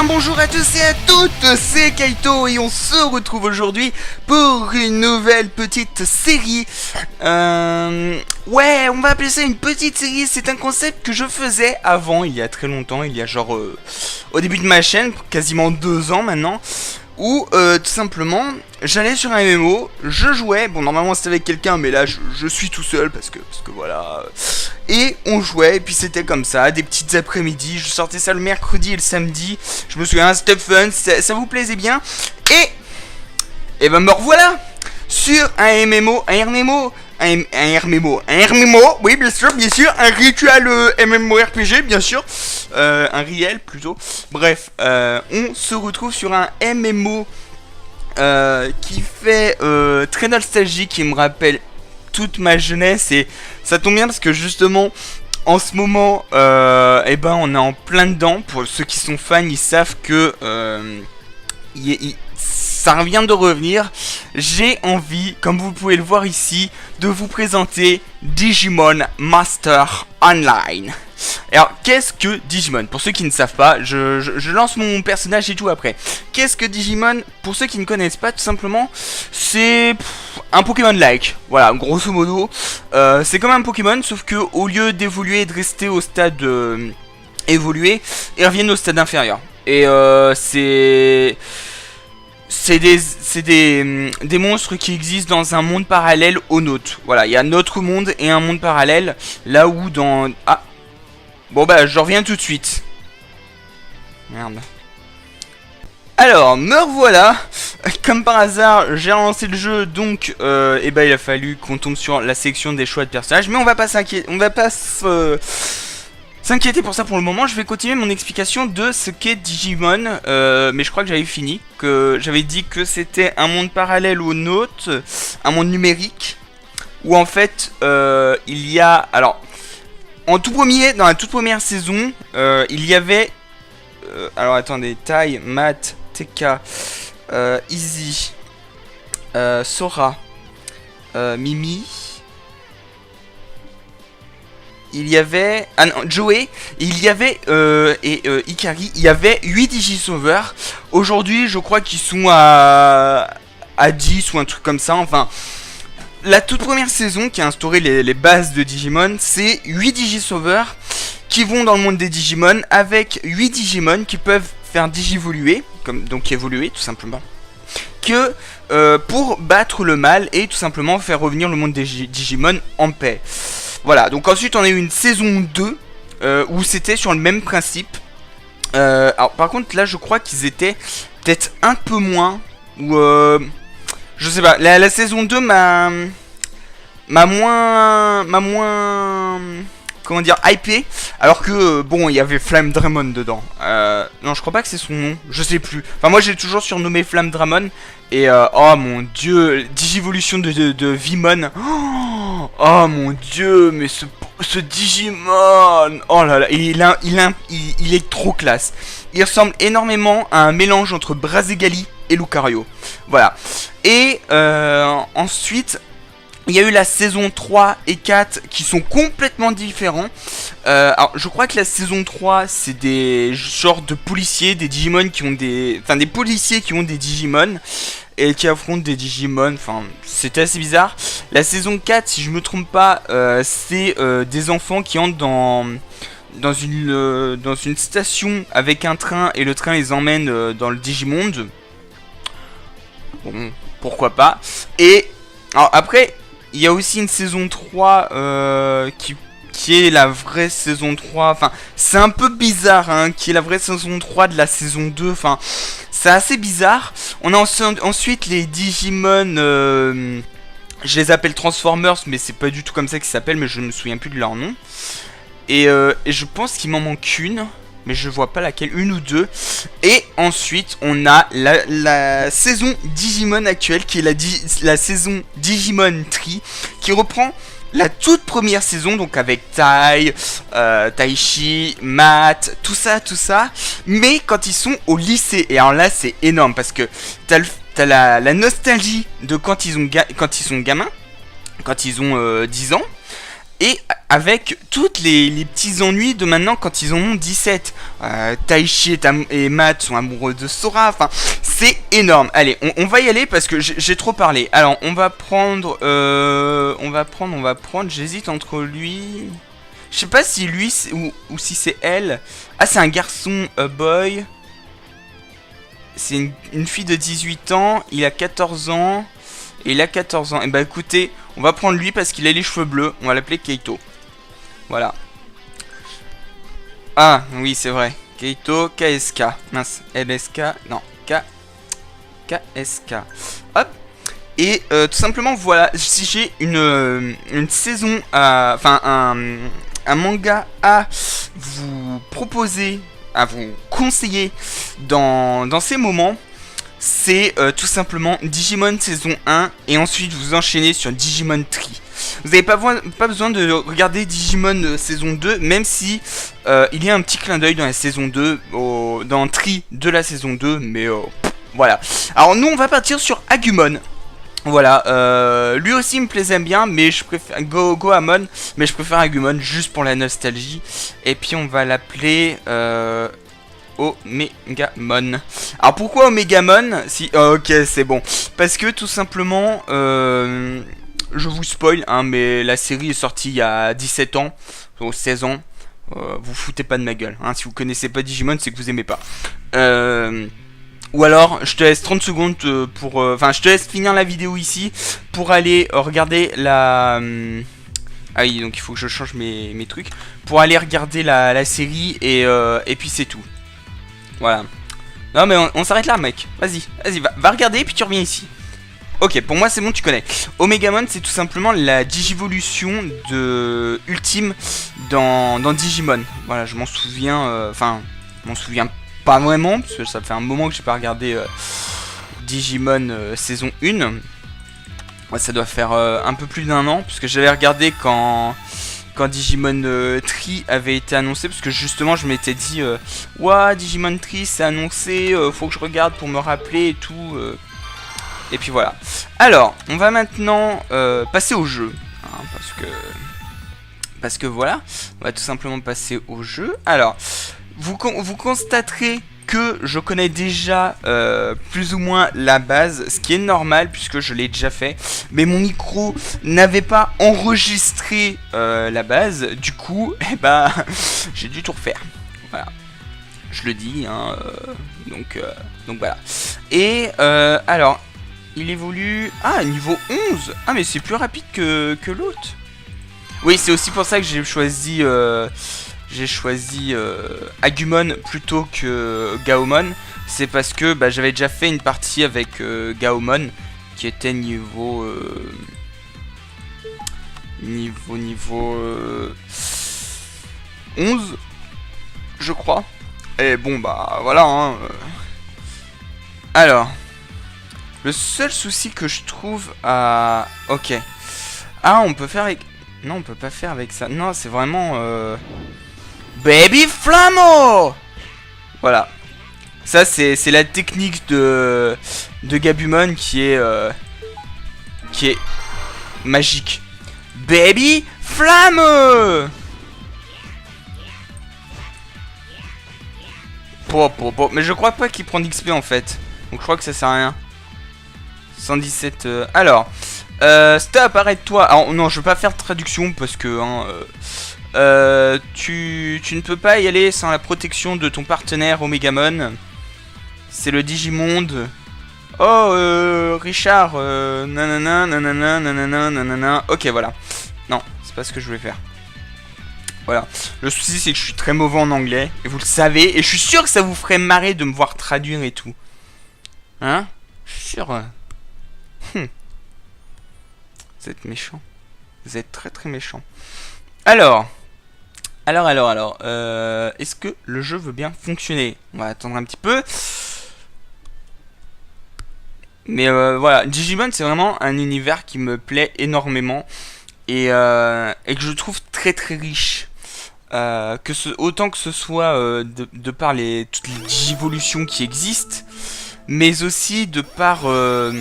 bien bonjour à tous et à toutes, c'est Kaito et on se retrouve aujourd'hui pour une nouvelle petite série. Ouais, on va appeler ça une petite série, c'est un concept que je faisais avant, il y a très longtemps, il y a genre au début de ma chaîne, quasiment 2 ans maintenant. Où tout simplement j'allais sur un MMO, je jouais, bon normalement c'était avec quelqu'un mais là je suis tout seul parce que voilà, et on jouait et puis c'était comme ça, des petites après-midi, je sortais ça le mercredi et le samedi, je me souviens c'était fun, ça vous plaisait bien, et ben me revoilà sur un MMO, oui bien sûr, un rituel MMORPG bien sûr, un réel plutôt, bref, on se retrouve sur un MMO qui fait très nostalgique, qui me rappelle toute ma jeunesse, et ça tombe bien parce que justement en ce moment, eh ben on est en plein dedans. Pour ceux qui sont fans, ils savent que ça vient de revenir. J'ai envie, comme vous pouvez le voir ici, de vous présenter Digimon Master Online. Alors, qu'est-ce que Digimon? Pour ceux qui ne savent pas, je lance mon personnage et tout après. Qu'est-ce que Digimon? Pour ceux qui ne connaissent pas, tout simplement, c'est un Pokémon-like. Voilà, grosso modo. C'est comme un Pokémon, sauf que au lieu d'évoluer et de rester au stade évolué, ils reviennent au stade inférieur. Et c'est des monstres qui existent dans un monde parallèle au nôtre. Voilà, il y a notre monde et un monde parallèle. Là où dans... Ah, bon bah je reviens tout de suite. Merde. Alors, me revoilà. Comme par hasard, j'ai relancé le jeu, donc et bah il a fallu qu'on tombe sur la section des choix de personnages. Mais on va pas s'inquiéter, s'inquiéter pour ça pour le moment. Je vais continuer mon explication de ce qu'est Digimon, mais je crois que j'avais fini, que j'avais dit que c'était un monde parallèle au nôtre, un monde numérique, où en fait il y a, alors en tout premier, dans la toute première saison, il y avait alors attendez, Tai, Matt, TK, Easy, Sora, Mimi, il y avait Joey, il y avait Ikari, il y avait 8 Digisauveurs. Aujourd'hui, je crois qu'ils sont à 10 ou un truc comme ça. Enfin, la toute première saison qui a instauré les bases de Digimon, c'est 8 Digisauveurs qui vont dans le monde des Digimon avec 8 Digimon qui peuvent faire digivoluer, donc évoluer tout simplement, que pour battre le mal et tout simplement faire revenir le monde des Digimon en paix. Voilà, donc ensuite on a eu une saison 2 où c'était sur le même principe. Alors par contre là je crois qu'ils étaient peut-être un peu moins, ou je sais pas, la saison 2 m'a moins comment dire, hypé, alors que bon il y avait Flame Dramon dedans. Non je crois pas que c'est son nom, je sais plus. Enfin moi j'ai toujours surnommé Flame Dramon. Et oh mon dieu, Digivolution de Vimon. Oh mon dieu, mais ce Digimon. Oh là là, il est trop classe. Il ressemble énormément à un mélange entre Brazegali et Lucario. Voilà. Et ensuite, il y a eu la saison 3 et 4 qui sont complètement différents. Alors je crois que la saison 3 c'est des genres de policiers, des Digimon qui ont des... Enfin des policiers qui ont des Digimon et qui affrontent des Digimon, enfin c'était assez bizarre. La saison 4 si je me trompe pas, c'est des enfants qui entrent dans une station avec un train et le train les emmène dans le Digimonde. Bon, pourquoi pas. Et alors après il y a aussi une saison 3 qui est la vraie saison 3. Enfin, c'est un peu bizarre, hein, qui est la vraie saison 3 de la saison 2. Enfin, c'est assez bizarre. On a ensuite les Digimon. Je les appelle Transformers, mais c'est pas du tout comme ça qu'ils s'appellent, mais je ne me souviens plus de leur nom. Et je pense qu'il m'en manque une, mais je vois pas laquelle, une ou deux. Et ensuite on a la saison Digimon actuelle, qui est la saison Digimon Tree, qui reprend la toute première saison, donc avec Tai, Taichi, Matt, tout ça, mais quand ils sont au lycée. Et alors là c'est énorme, parce que t'as la nostalgie de quand ils sont gamins, quand ils ont 10 ans. et avec toutes les petits ennuis de maintenant quand ils en ont 17. Taichi et Matt sont amoureux de Sora, enfin c'est énorme. Allez, on va y aller parce que j'ai trop parlé. Alors on va prendre, j'hésite entre lui... Je sais pas si lui ou si c'est elle. Ah, c'est un garçon boy. C'est une fille de 18 ans, il a 14 ans, et il a 14 ans. Et bah écoutez, on va prendre lui parce qu'il a les cheveux bleus, on va l'appeler Keito. Voilà. Ah, oui, c'est vrai. Keito, KSK. Mince, LSK, non, KSK. Hop. Et tout simplement, voilà, si j'ai une saison, enfin un manga à vous proposer, à vous conseiller dans ces moments, c'est tout simplement Digimon saison 1 et ensuite vous enchaînez sur Digimon Tree. Vous n'avez pas besoin de regarder Digimon saison 2, même si il y a un petit clin d'œil dans la saison 2, dans Tree de la saison 2, mais voilà. Alors nous on va partir sur Agumon. Voilà, lui aussi me plaisait bien, mais je préfère Goemon, mais je préfère Agumon juste pour la nostalgie. Et puis on va l'appeler Omegamon. Alors pourquoi Omegamon? Si, ok, c'est bon. Parce que tout simplement, je vous spoil, hein, mais la série est sortie il y a 17 ans, ou 16 ans. Vous foutez pas de ma gueule, hein. Si vous connaissez pas Digimon, c'est que vous aimez pas. Ou alors, je te laisse 30 secondes pour... Enfin, je te laisse finir la vidéo ici pour aller regarder la... Ah oui, donc il faut que je change mes trucs. Pour aller regarder la série et puis c'est tout. Voilà. Non mais on s'arrête là, mec. Vas-y, va regarder et puis tu reviens ici. Ok, pour moi c'est bon, tu connais. Omegamon, c'est tout simplement la digivolution de ultime dans Digimon. Voilà, je m'en souviens... Enfin, je m'en souviens pas vraiment, parce que ça fait un moment que j'ai pas regardé Digimon saison 1. Ouais, ça doit faire un peu plus d'un an, puisque j'avais regardé quand Digimon Tree avait été annoncé, parce que justement je m'étais dit ouah, Digimon Tree c'est annoncé, faut que je regarde pour me rappeler et tout. Et puis voilà. Alors, on va maintenant passer au jeu, hein, parce que voilà, on va tout simplement passer au jeu. Alors, vous constaterez que je connais déjà plus ou moins la base, ce qui est normal puisque je l'ai déjà fait. Mais mon micro n'avait pas enregistré la base, du coup, eh ben, j'ai dû tout refaire. Voilà, je le dis, hein, donc voilà. Et alors, il évolue... Ah, niveau 11. Ah, mais c'est plus rapide que l'autre. Oui, c'est aussi pour ça que j'ai choisi... Agumon plutôt que Gaomon. C'est parce que j'avais déjà fait une partie avec Gaomon qui était niveau 11, je crois. Et bon voilà, hein. Alors, le seul souci que je trouve à... Ok. Ah, on peut faire avec... Non, on peut pas faire avec ça. Non, c'est vraiment... Baby Flammo. Voilà. Ça, c'est la technique de Gabumon qui est magique. Baby Flamme. Mais je crois pas qu'il prend d'XP en fait. Donc je crois que ça sert à rien. 117... Alors... stop, arrête-toi. Alors non, je veux pas faire de traduction parce que... tu ne peux pas y aller sans la protection de ton partenaire Omegamon. C'est le Digimonde. Oh, Richard, nanana, nanana, nanana, nanana. Ok, voilà. Non, c'est pas ce que je voulais faire. Voilà. Le souci, c'est que je suis très mauvais en anglais. Et vous le savez. Et je suis sûr que ça vous ferait marrer de me voir traduire et tout. Hein? Je suis sûr. Vous êtes méchant. Vous êtes très très méchant. Alors, est-ce que le jeu veut bien fonctionner? On va attendre un petit peu. Mais voilà, Digimon c'est vraiment un univers qui me plaît énormément et que je trouve très très riche. Autant que ce soit de par toutes les digivolutions qui existent, mais aussi de par, on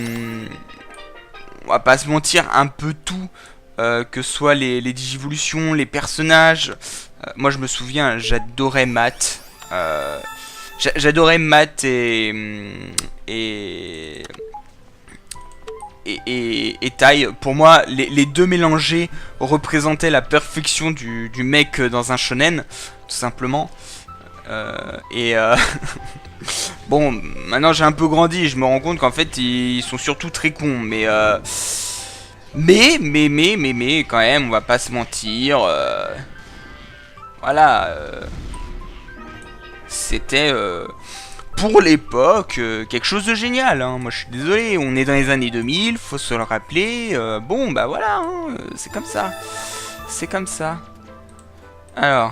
va pas se mentir, un peu tout. que ce soit les digivolutions, les personnages. Moi je me souviens, j'adorais Matt. J'adorais Matt et Tai. Pour moi, les deux mélangés représentaient la perfection du mec dans un shonen, tout simplement. Bon, maintenant j'ai un peu grandi, je me rends compte qu'en fait ils sont surtout très cons, mais quand même, on va pas se mentir. Voilà, c'était pour l'époque quelque chose de génial. Hein. Moi je suis désolé, on est dans les années 2000, faut se le rappeler. Bon, bah voilà, hein, c'est comme ça. C'est comme ça. Alors.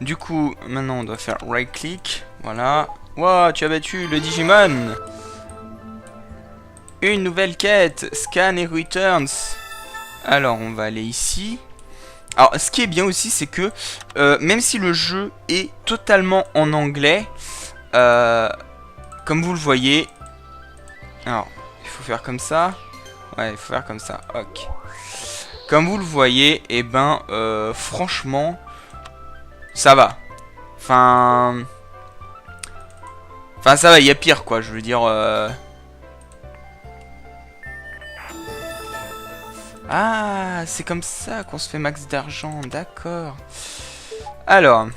Du coup, maintenant on doit faire right click. Voilà. Wow, tu as battu le Digimon. Une nouvelle quête. Scan et returns. Alors, on va aller ici. Alors, ce qui est bien aussi, c'est que même si le jeu est totalement en anglais, comme vous le voyez. Alors, il faut faire comme ça. Ouais, il faut faire comme ça. Ok. Comme vous le voyez, et ben, franchement, ça va. Enfin, ça va, il y a pire, quoi. Je veux dire. Ah, c'est comme ça qu'on se fait max d'argent, d'accord. Alors.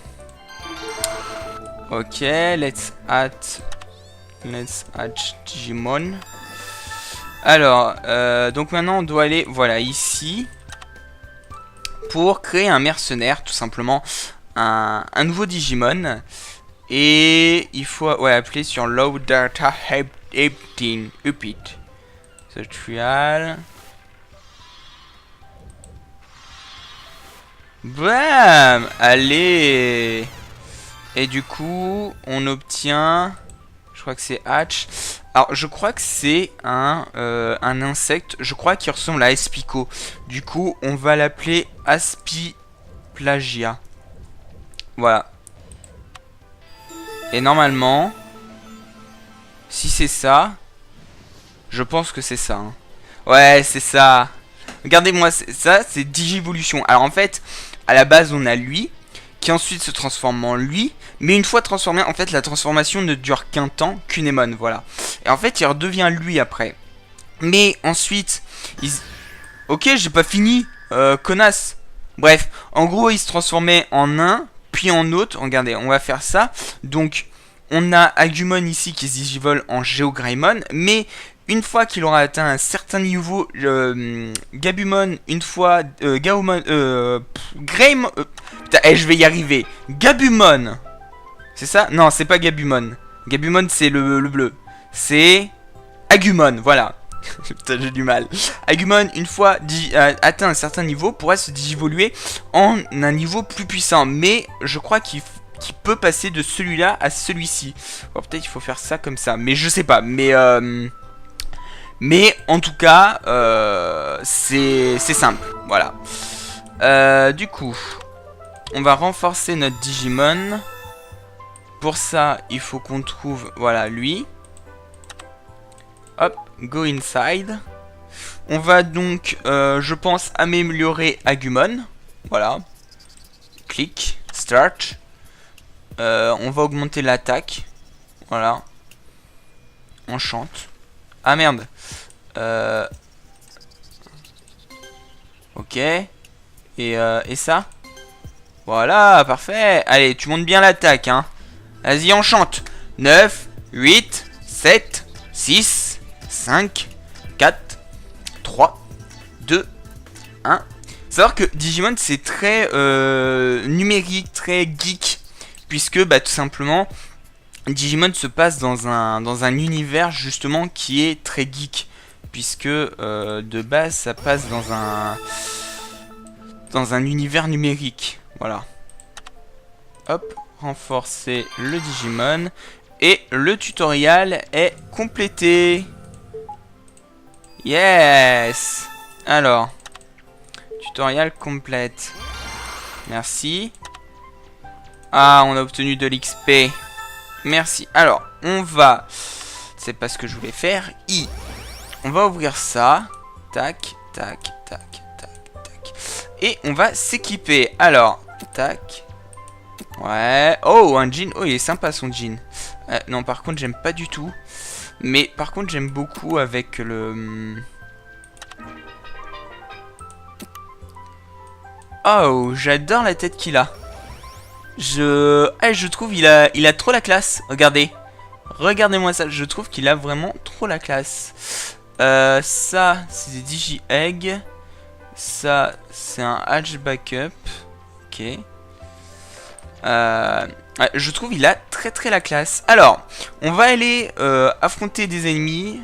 Ok, let's add Digimon. Alors, donc maintenant on doit aller, voilà, ici. Pour créer un mercenaire, tout simplement. Un nouveau Digimon. Et il faut, ouais, appeler sur Low Data Update. The trial. Bam! Allez! Et du coup, on obtient... Je crois que c'est Hatch. Alors, je crois que c'est un insecte. Je crois qu'il ressemble à Aspico. Du coup, on va l'appeler Aspiplagia. Voilà. Et normalement, si c'est ça, je pense que c'est ça. Hein. Ouais, c'est ça. Regardez-moi, ça, c'est Digivolution. Alors en fait, à la base, on a lui, qui ensuite se transforme en lui. Mais une fois transformé, en fait, la transformation ne dure qu'un temps, qu'une voilà. Et en fait, il redevient lui après. Mais ensuite, ok, j'ai pas fini, connasse. Bref, en gros, il se transformait en un, puis en autre. Regardez, on va faire ça. Donc, on a Agumon ici qui se digivole en Geogreymon, mais une fois qu'il aura atteint un certain niveau, Gabumon, une fois, Gaomon, Greymon, putain, je vais y arriver. Gabumon, c'est ça? Non, c'est pas Gabumon. Gabumon, c'est le bleu. C'est Agumon, voilà. Putain, j'ai du mal. Agumon, une fois atteint un certain niveau, pourra se digivoluer en un niveau plus puissant. Mais je crois qu'il peut passer de celui-là à celui-ci. Bon, peut-être il faut faire ça comme ça. Mais je sais pas. Mais en tout cas, c'est simple. Voilà. Du coup, on va renforcer notre Digimon. Pour ça, il faut qu'on trouve, voilà, lui. Hop, go inside. On va donc, je pense, améliorer Agumon. Voilà. Clic, start. On va augmenter l'attaque. Voilà. Enchante. Ah merde. Ok. Et ça? Voilà, parfait. Allez, tu montes bien l'attaque, hein. Vas-y, enchante. 9, 8, 7, 6, 5, 4, 3, 2, 1. Savoir que Digimon, c'est très numérique, très geek. Puisque, bah, tout simplement, Digimon se passe dans un univers, justement, qui est très geek. Puisque, de base, ça passe dans un univers numérique. Voilà. Hop, renforcer le Digimon. Et le tutoriel est complété. Yes. Alors, tutoriel complète. Merci. Ah, on a obtenu de l'XP. Merci. Alors, on va... C'est pas ce que je voulais faire. On va ouvrir ça. Tac, tac, tac, tac, tac. Et on va s'équiper. Alors, tac. Ouais. Oh, un jean. Oh, il est sympa son jean. Non, par contre, j'aime pas du tout. Mais par contre, j'aime beaucoup avec le... Oh, j'adore la tête qu'il a. Je trouve il a trop la classe. Regardez. Regardez-moi ça. Je trouve qu'il a vraiment trop la classe. Ça, c'est des Digi-Egg. Ça, c'est un Hatch Backup. Ok. Je trouve il a très la classe. Alors, on va aller affronter des ennemis.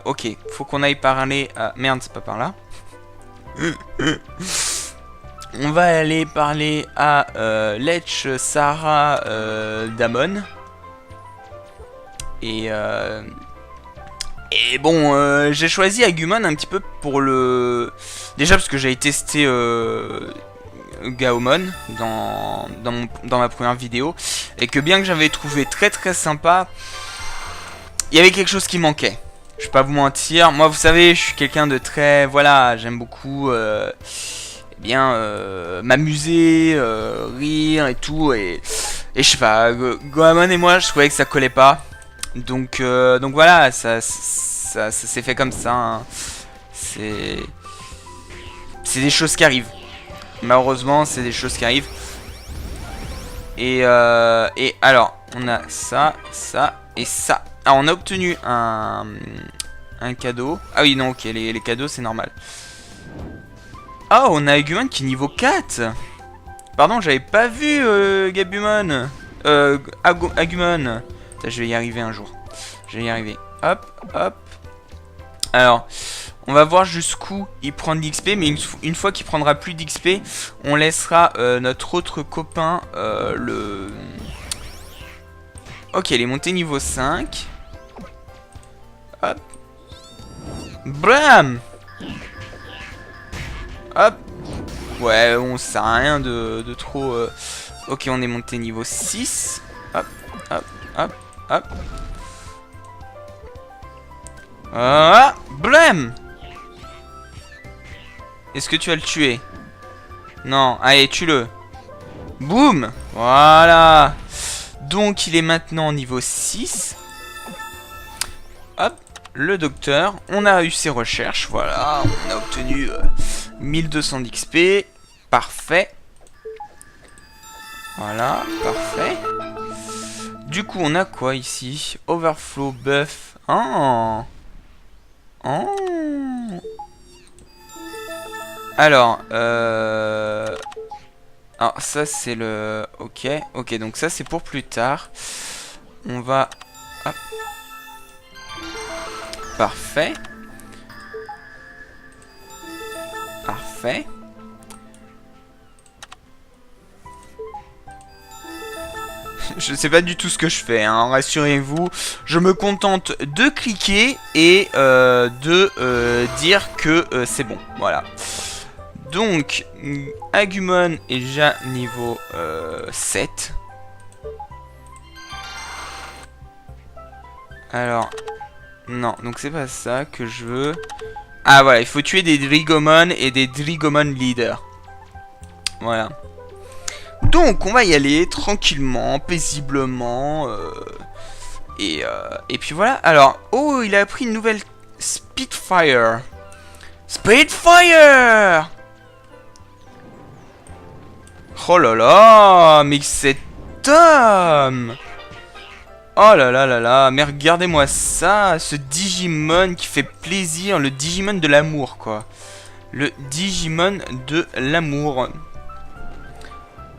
Ok, faut qu'on aille parler à... Merde, c'est pas par là. On va aller parler à Lech Sarah Damon. Et bon, j'ai choisi Agumon un petit peu pour le... Déjà parce que j'avais testé Gaomon dans ma première vidéo. Et que bien que j'avais trouvé très sympa, il y avait quelque chose qui manquait. Je vais pas vous mentir. Moi, vous savez, je suis quelqu'un de très... Voilà, j'aime beaucoup... m'amuser, rire et tout, et je sais pas, Goemon et moi je trouvais que ça collait pas, donc voilà, ça s'est fait comme ça, hein. C'est des choses qui arrivent, malheureusement c'est des choses qui arrivent, et alors on a ça et ça. Ah, on a obtenu un cadeau. Ah oui, non, ok, les cadeaux c'est normal. Ah, on a Agumon qui est niveau 4. Pardon, j'avais pas vu Gabumon. Agumon. Je vais y arriver un jour. Je vais y arriver. Hop, hop. Alors, on va voir jusqu'où il prend de l'XP. Mais une fois qu'il prendra plus d'XP, on laissera notre autre copain le... Ok, il est monté niveau 5. Hop. Blam. Hop. Ouais, on sert à rien de trop... Ok, on est monté niveau 6. Hop, hop, hop, hop. Ah, blam. Est-ce que tu vas le tuer? Non, allez, tue-le. Boum. Voilà. Donc, il est maintenant niveau 6. Hop. Le docteur, on a eu ses recherches, voilà, on a obtenu 1200 d'XP, parfait. Voilà, parfait. Du coup, on a quoi ici? Overflow buff. Oh. Oh. Alors, ça c'est le... Ok, ok, donc ça c'est pour plus tard. On va... Hop. Parfait. Parfait. Je sais pas du tout ce que je fais, hein, rassurez-vous. Je me contente de cliquer et de dire que c'est bon. Voilà. Donc, Agumon est déjà niveau 7. Alors... Non, donc c'est pas ça que je veux. Ah voilà, il faut tuer des Drigomon et des Drigomon leaders. Voilà. Donc on va y aller tranquillement, paisiblement. Et puis voilà. Alors, oh, il a appris une nouvelle Spitfire. Spitfire! Oh là là, mais cet homme! Oh là là là là, mais regardez-moi ça, ce Digimon qui fait plaisir, le Digimon de l'amour, quoi. Le Digimon de l'amour.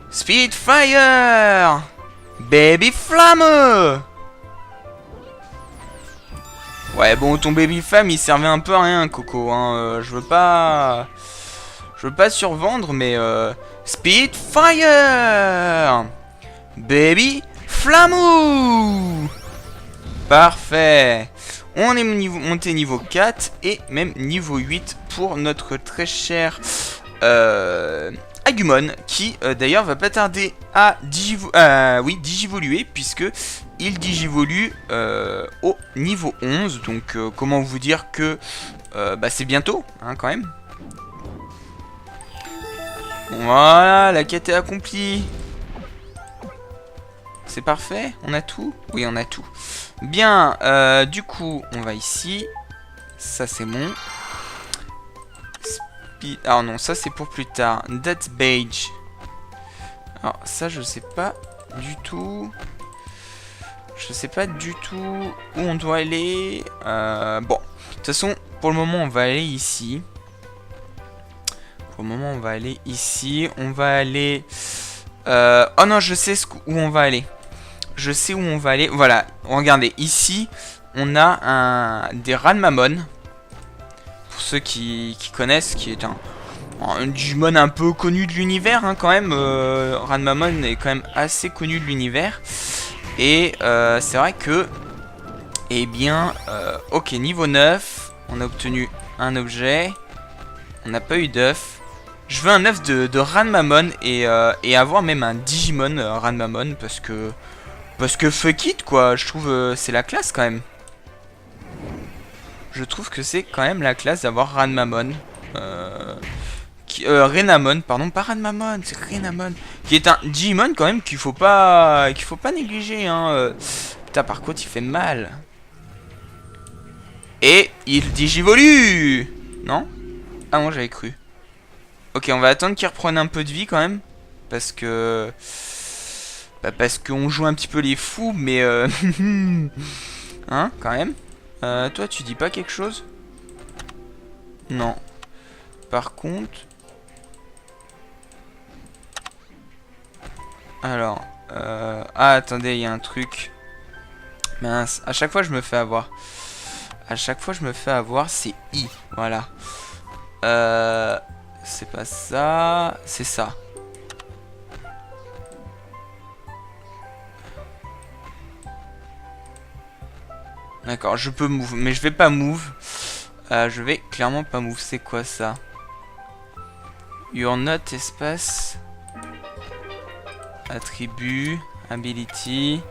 Spitfire! Baby Flamme! Ouais, bon, ton Baby Flamme, il servait un peu à rien, Coco, hein. Je veux pas survendre, mais... Spitfire! Baby Flamou! Parfait. On est monté niveau 4 et même niveau 8 pour notre très cher Agumon, qui d'ailleurs va pas tarder à digivoluer, puisque il digivolue au niveau 11. Donc comment vous dire que bah, c'est bientôt, hein, quand même. Voilà, la quête est accomplie. C'est parfait, on a tout? Oui, on a tout. Bien, du coup, on va ici. Ça, c'est bon. Alors non, ça, c'est pour plus tard. That Badge. Alors, ça, je sais pas du tout. Je sais pas du tout où on doit aller. Bon, de toute façon, pour le moment, on va aller ici. Pour le moment, on va aller ici. On va aller... Oh non, je sais où on va aller. Je sais où on va aller. Voilà, regardez. Ici, on a des Ranmamon. Pour ceux qui connaissent, qui est un Digimon un peu connu de l'univers, hein, quand même. Ranmamon est quand même assez connu de l'univers. Et c'est vrai que... Eh bien, ok, niveau 9. On a obtenu un objet. On n'a pas eu d'œuf. Je veux un œuf de Ranmamon et avoir même un Digimon Ranmamon parce que fuck it quoi, je trouve c'est la classe quand même. Je trouve que c'est quand même la classe d'avoir Ranmamon. Renamon, pardon, pas Ranmamon, c'est Renamon. Qui est un Digimon quand même qu'il faut pas négliger. Hein. Putain, par contre il fait mal. Et il digivolue. Non? Ah non, j'avais cru. Ok, on va attendre qu'il reprenne un peu de vie quand même. Parce que... Bah parce qu'on joue un petit peu les fous, mais... hein, quand même. Toi, tu dis pas quelque chose? Non. Par contre... Alors... Ah, attendez, il y a un truc. Mince, à chaque fois je me fais avoir. À chaque fois je me fais avoir, c'est I. Voilà. C'est pas ça, c'est ça. D'accord, je peux move, mais je vais pas move. Je vais clairement pas move. C'est quoi ça? You're not espace. Attribut, ability,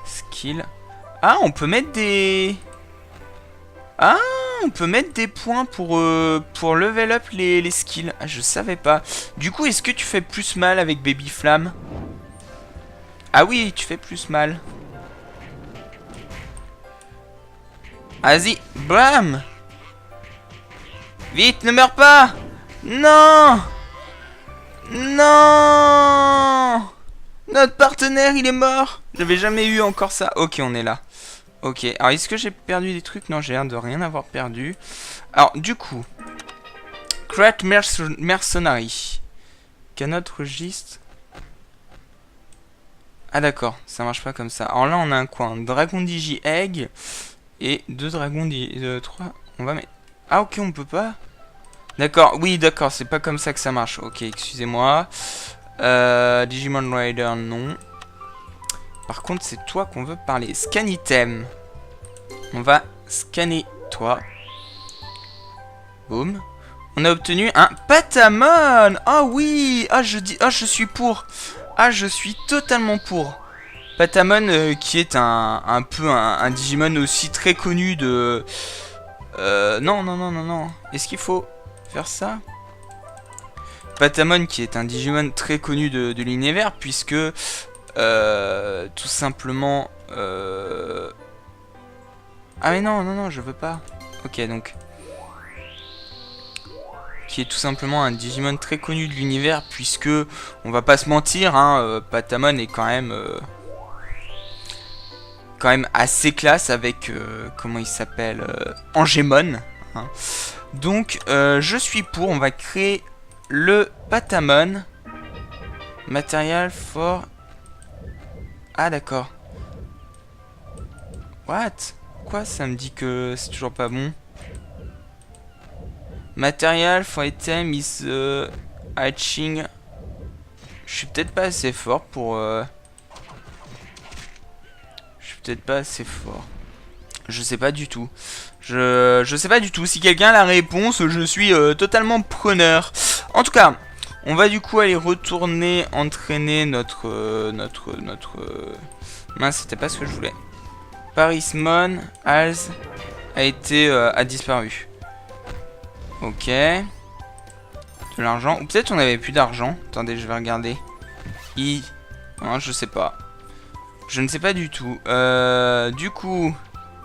skill. Ah, on peut mettre des... Ah, on peut mettre des points pour level up les skills. Ah, je savais pas. Du coup, est-ce que tu fais plus mal avec Baby Flamme? Ah oui, tu fais plus mal. Vas-y, blam! Vite, ne meurs pas! Non! Non! Notre partenaire, il est mort! J'avais jamais eu encore ça. Ok, on est là. Ok, alors est-ce que j'ai perdu des trucs? Non, j'ai l'air de rien avoir perdu. Alors, du coup... Create Mercenary. Cannot registre... Ah d'accord, ça marche pas comme ça. Alors là, on a un quoi? Un Dragon Digi Egg... Et 2 dragons, 3... On va mettre... Ah ok, on peut pas? D'accord, oui, d'accord, c'est pas comme ça que ça marche. Ok, excusez-moi. Digimon Rider, non. Par contre, c'est toi qu'on veut parler. Scan item. On va scanner toi. Boum. On a obtenu un Patamon. Ah oui. Ah, je suis pour. Ah, je suis totalement pour. Patamon qui est un peu un Digimon aussi très connu de... Non. Est-ce qu'il faut faire ça? Patamon qui est un Digimon très connu de l'univers puisque tout simplement... Ah mais non, je veux pas. Ok, donc... Qui est tout simplement un Digimon très connu de l'univers puisque, on va pas se mentir, hein, Patamon est quand même assez classe avec, comment il s'appelle, Angemon. Hein. Donc, je suis pour, on va créer le Patamon. Material for... Ah, d'accord. What? Quoi, ça me dit que c'est toujours pas bon? Material for item is hatching. Je suis peut-être pas assez fort pour... Je suis peut-être pas assez fort. Je sais pas du tout. Je sais pas du tout. Si quelqu'un a la réponse, je suis totalement preneur. En tout cas, On va du coup aller retourner entraîner mince, c'était pas ce que je voulais. Parismon, Hals a disparu. Ok. De l'argent. Ou peut-être on avait plus d'argent. Attendez, je vais regarder. Non, je sais pas. Je ne sais pas du tout. Du coup...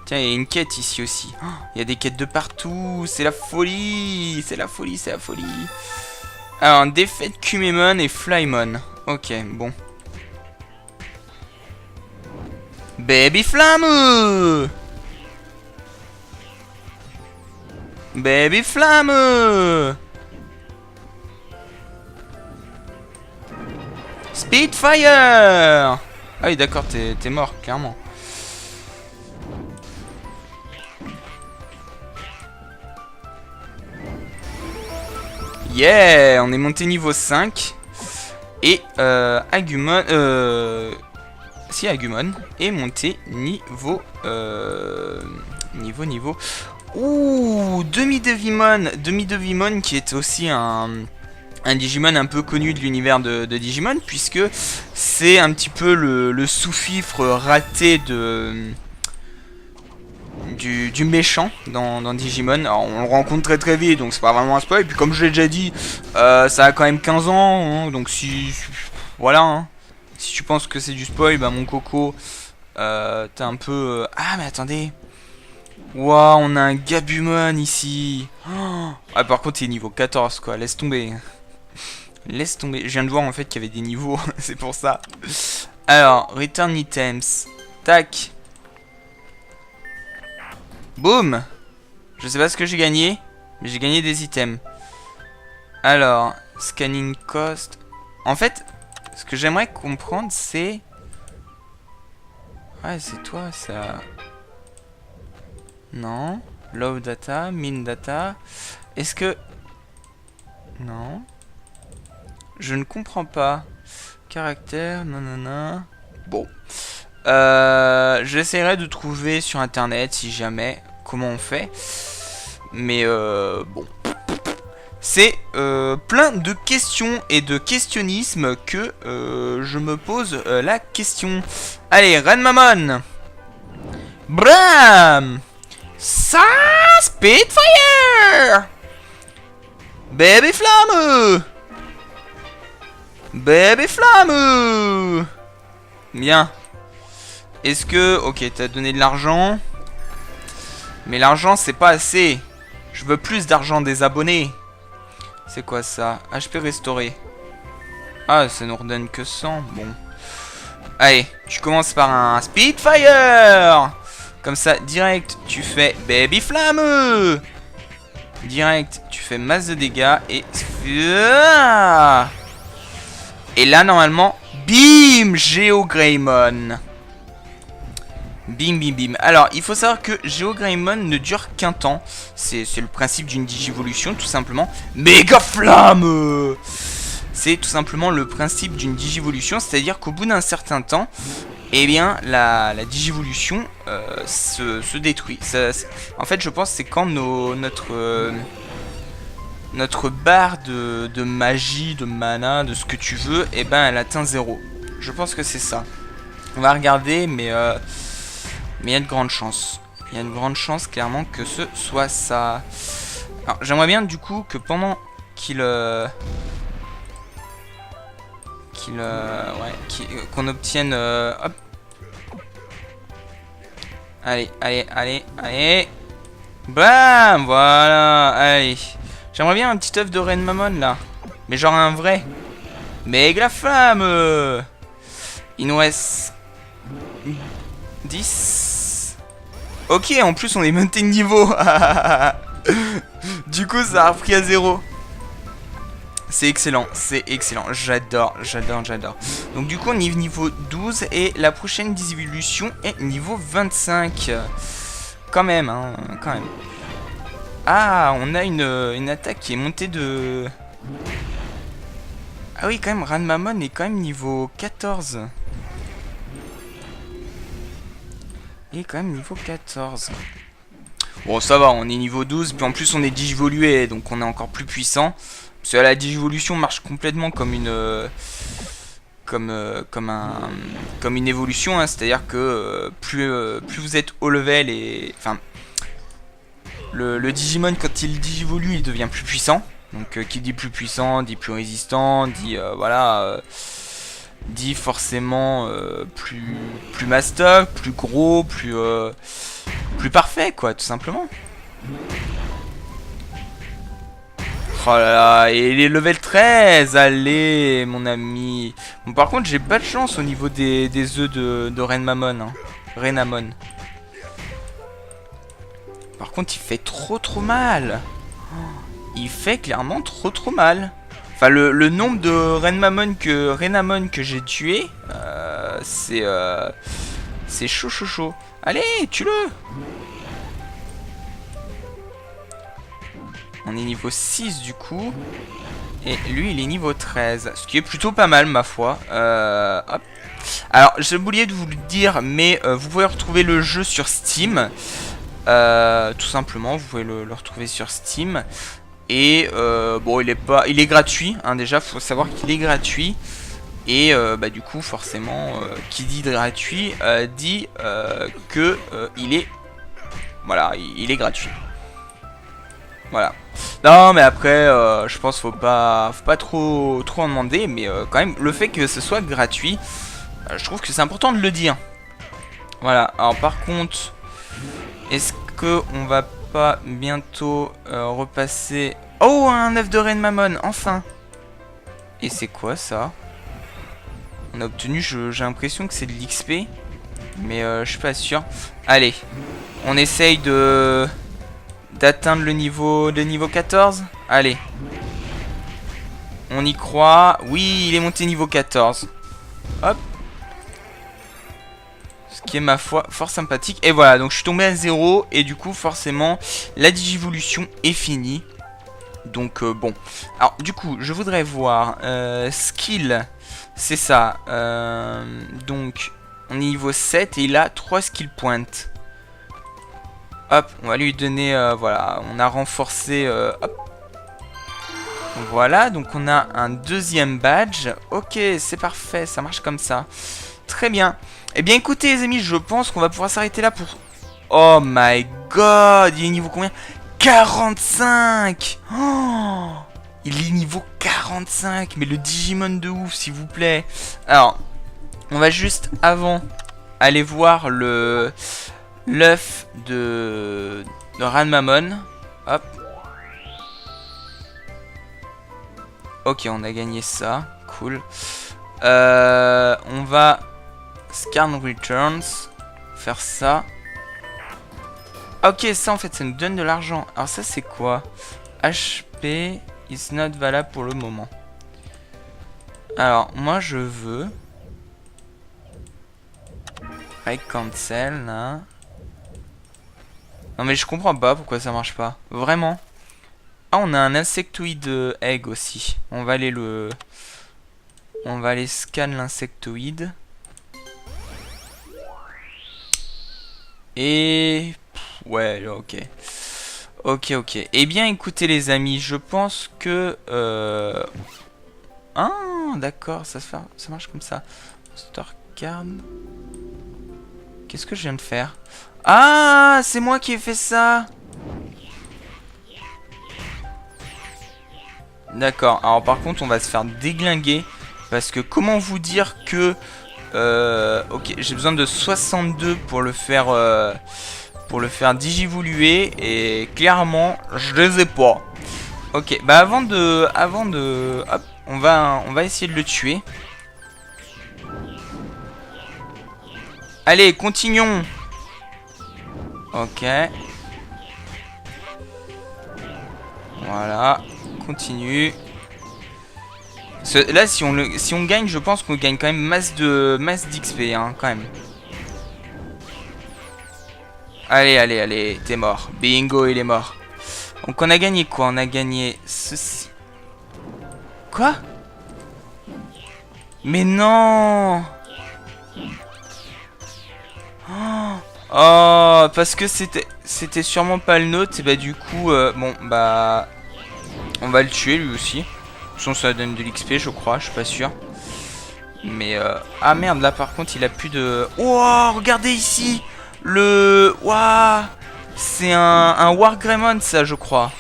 Tiens, il y a une quête ici aussi. Oh, il y a des quêtes de partout. C'est la folie. C'est la folie, c'est la folie. Alors, défaite Kumemon et Flymon. Ok, bon. Baby Flamme! Baby Flamme! Spitfire! Ah oui, d'accord, t'es mort, clairement. Yeah! On est monté niveau 5. Et Agumon... Si, Agumon est monté niveau... Niveau... Ouh, Demi-Devimon qui est aussi un Digimon un peu connu de l'univers de Digimon, puisque c'est un petit peu le sous-fifre raté du méchant dans Digimon. Alors, on le rencontre très vite, donc c'est pas vraiment un spoil. Et puis comme je l'ai déjà dit, ça a quand même 15 ans, hein, donc si... Voilà, hein. Si tu penses que c'est du spoil, bah mon coco, t'as un peu... Ah mais attendez. Waouh, on a un Gabumon ici. Oh, ah, par contre, il est niveau 14, quoi. Laisse tomber. Laisse tomber. Je viens de voir, en fait, qu'il y avait des niveaux. C'est pour ça. Alors, Return Items. Tac. Boum. Je sais pas ce que j'ai gagné, mais j'ai gagné des items. Alors, Scanning Cost. En fait, ce que j'aimerais comprendre, c'est... Ouais, c'est toi, ça... Non. Low data, min data. Est-ce que... Non. Je ne comprends pas. Caractère, nanana. Bon. J'essaierai de trouver sur internet si jamais comment on fait. Mais bon. C'est plein de questions et de questionnisme que je me pose la question. Allez, Ranmamon. Bram. Ça, Spitfire! Baby Flamme! Baby Flamme! Bien. Est-ce que... Ok, t'as donné de l'argent. Mais l'argent, c'est pas assez. Je veux plus d'argent des abonnés. C'est quoi ça? HP restauré. Ah, ça nous redonne que 100. Bon. Allez, tu commences par un Spitfire! Comme ça, direct, tu fais Baby Flamme. Direct, tu fais masse de dégâts et... Et là, normalement, bim, GeoGreymon. Bim, bim, bim. Alors, il faut savoir que GeoGreymon ne dure qu'un temps. C'est le principe d'une digivolution, tout simplement. Méga Flamme. C'est tout simplement le principe d'une digivolution, c'est-à-dire qu'au bout d'un certain temps, eh bien, la digivolution se détruit. En fait, je pense que c'est quand notre barre de magie, de mana, de ce que tu veux, eh ben, elle atteint 0. Je pense que c'est ça. On va regarder, mais il y a de grandes chances. Il y a de grandes chances, clairement, que ce soit ça. Alors, j'aimerais bien, du coup, que pendant qu'il... qu'on obtienne hop. Allez. Bam, voilà, allez. J'aimerais bien un petit œuf de Ranmamon là. Mais genre un vrai. Méga Flamme. Il nous reste 10. Ok, en plus on est monté de niveau. Du coup ça a repris à 0. C'est excellent, j'adore. Donc du coup on est niveau 12 et la prochaine digivolution est niveau 25. Quand même, hein, quand même. Ah, on a une attaque qui est montée de... Ah oui, quand même, Ranmamon est quand même niveau 14. Il est quand même niveau 14. Bon, ça va, on est niveau 12, puis en plus on est digivolué, donc on est encore plus puissant. Parce que la Digivolution marche complètement comme une... comme une évolution, hein, c'est-à-dire que plus vous êtes haut level et... Enfin, le Digimon, quand il digivolue, il devient plus puissant. Donc qui dit plus puissant, dit plus résistant, dit voilà, dit forcément plus mastoc, plus gros, plus parfait quoi, tout simplement. Oh là là, et les level 13, allez mon ami. Bon par contre j'ai pas de chance au niveau des œufs de Renmamon, hein. Renamon. Par contre il fait trop mal. Il fait clairement trop mal. Enfin le nombre de Renamon que j'ai tué, c'est chaud. Allez, tue-le. On est niveau 6 du coup. Et lui il est niveau 13. Ce qui est plutôt pas mal ma foi. Hop. Alors j'ai oublié de vous le dire, mais vous pouvez retrouver le jeu sur Steam. Tout simplement, vous pouvez le retrouver sur Steam. Et bon, il est gratuit, hein, déjà, faut savoir qu'il est gratuit. Et bah, du coup, forcément, qui dit gratuit dit que il est, voilà, il est gratuit. Voilà. Non, mais après, je pense faut pas trop en demander, mais quand même, le fait que ce soit gratuit, je trouve que c'est important de le dire. Voilà. Alors par contre, est-ce que on va pas bientôt repasser... Oh, un œuf de Renmamon, enfin. Et c'est quoi ça? On a obtenu, j'ai l'impression que c'est de l'XP, mais je suis pas sûr. Allez, on essaye d'atteindre le niveau 14. Allez, on y croit. Oui, il est monté niveau 14. Hop. Ce qui est ma foi fort sympathique. Et voilà, donc je suis tombé à 0. Et du coup forcément la digivolution est finie. Donc bon. Alors du coup je voudrais voir skill. C'est ça. Donc on est niveau 7 et il a 3 skill points. Hop, on va lui donner, voilà, on a renforcé, hop. Voilà, donc on a un deuxième badge. Ok, c'est parfait, ça marche comme ça. Très bien. Eh bien écoutez les amis, je pense qu'on va pouvoir s'arrêter là pour... Oh my god, il est niveau combien? 45. Oh, il est niveau 45, mais le Digimon de ouf, s'il vous plaît. Alors, on va juste, avant, aller voir l'œuf de Renmamon. Hop. Ok, on a gagné ça. Cool. On va... Scan Returns. Faire ça. Ok, ça en fait, ça nous donne de l'argent. Alors ça, c'est quoi? HP is not valable pour le moment. Alors, moi, je veux... Break cancel, là. Non mais je comprends pas pourquoi ça marche pas. Vraiment. Ah, on a un insectoïde egg aussi. On va aller scan l'insectoïde. Et... ouais, ok. Ok. Eh bien, écoutez les amis, je pense que... Ah, d'accord, ça marche comme ça. Store card. Qu'est-ce que je viens de faire? Ah, c'est moi qui ai fait ça. D'accord, alors par contre on va se faire déglinguer. Parce que comment vous dire que... ok, j'ai besoin de 62 pour le faire digivoluer. Et clairement, je les ai pas. Ok, bah avant de... Hop, on va essayer de le tuer. Allez, continuons. Ok. Voilà, continue. Là, si on gagne, je pense qu'on gagne quand même masse d'XP, hein, quand même. Allez, t'es mort. Bingo, il est mort. Donc on a gagné quoi? On a gagné ceci. Quoi? Mais non! Oh, parce que c'était sûrement pas le nôtre. Et bah du coup, bon, bah... On va le tuer lui aussi. Sinon ça donne de l'XP je crois, je suis pas sûr. Mais ah merde, là par contre il a plus de... Oh, regardez ici. Waouh. C'est un Wargreymon ça je crois.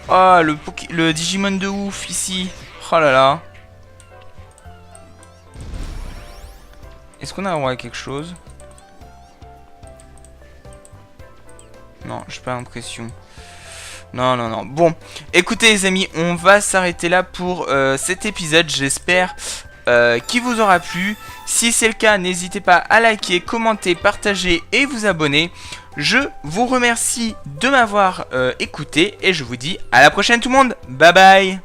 Oh, le Digimon de ouf ici. Oh là là. Est-ce qu'on a droit à quelque chose? Non, j'ai pas l'impression. Non, non, non. Bon, écoutez les amis, on va s'arrêter là pour cet épisode. J'espère qu'il vous aura plu. Si c'est le cas, n'hésitez pas à liker, commenter, partager et vous abonner. Je vous remercie de m'avoir écouté et je vous dis à la prochaine tout le monde. Bye bye.